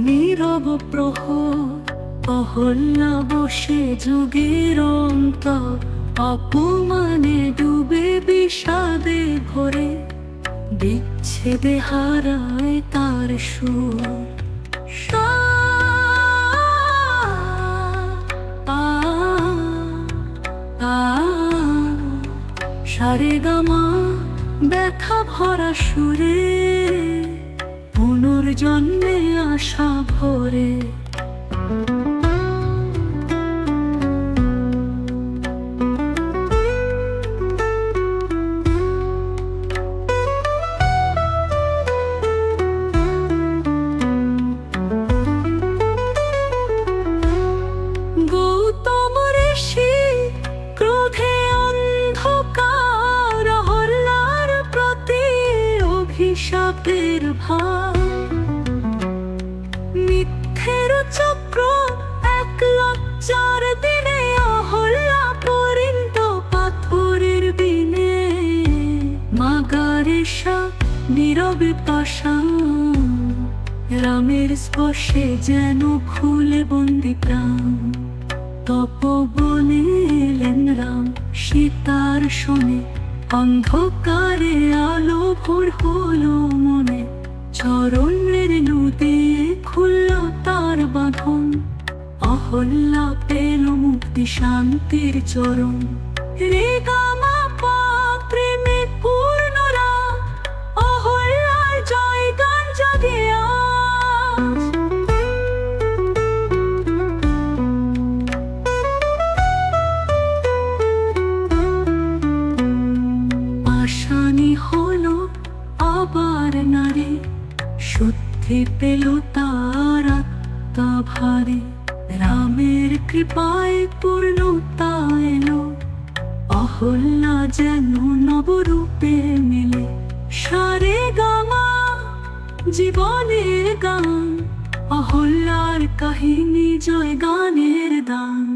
নীরব প্রহর, অহল্যা বসে যুগের অন্তর, অপমানে ডুবে বিষাদে ভরে, বিচ্ছেদে হারায় তার সুর। সারেগামা ব্যথা ভরা সুরে, পুনর্জন্মে আশা ভরে। গৌতম ঋষি ক্রোধে অন্ধকার, অহল্যার প্রতি অভিশাপের ভার। মিথ্যের চক্র এক লজ্জার দিনে, অহল্যা পরিণত পাথরের বিনে। মাগারেশা নীরবে পাষাণ, রামের স্পর্শে যেন খুলে বন্দি প্রাণ। তপবনে এলেন রাম সীতার শোনে, অন্ধকারে আলো ভোর হলো মনে। চরণের নদী খুলল তার বাঁধন, অহল্যা পেল মুক্তি শান্তির চরণ। রে গামা পা প্রেমে পূর্ণ রাম, অহল্যার জয় গান জাগে আজ। আশানি হলো আবার নারী, শুদ্ধি পেল তার আত্মা ভারে। রামের কৃপায় পূর্ণতা এলো, অহল্যা যেন নবরূপে মিলে। সারেগামা জীবনের গান, অহল্যার কাহিনী জয় গানের দান।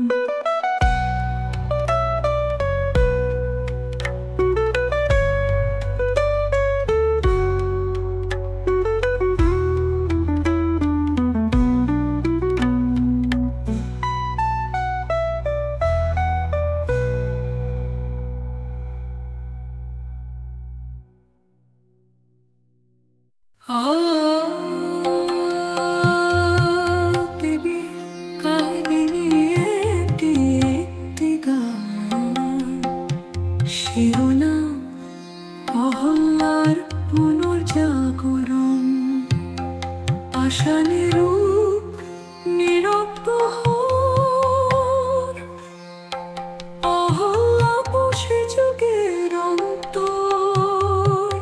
শিরোনাম অহল্যার পুনর্জাগরণ। পাষাণের রূপ নীরব প্রহর, অহল্যা বসে যুগের অন্তর।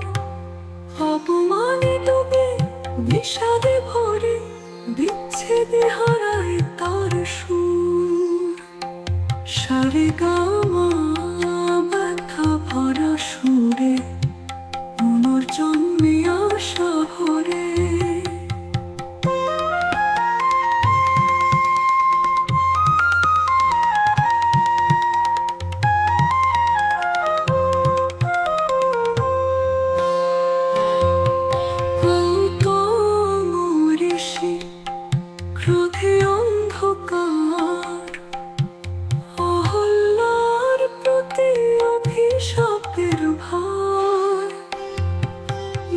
অপমানে ডুবে বিষাদে ভরে, বিচ্ছেদে হারায় তার সুর। সারেগামা ব্যথা ভরা সুরে, পুনর্জন্মে আশা ভরে। গৌতম ঋষি ক্রোধে অন্ধকার, অহল্যার প্রতি অভিশাপের ভার।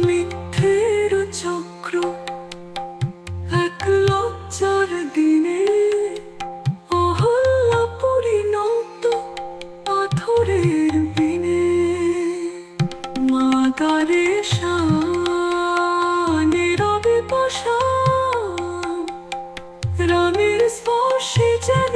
মিথ্যের চক্র এক লজ্জার দিনে, অহল্যা পরিণত পাথরের বিনে। মাগারেশা নীরবে পাষাণ, রামের স্পর্শে যেন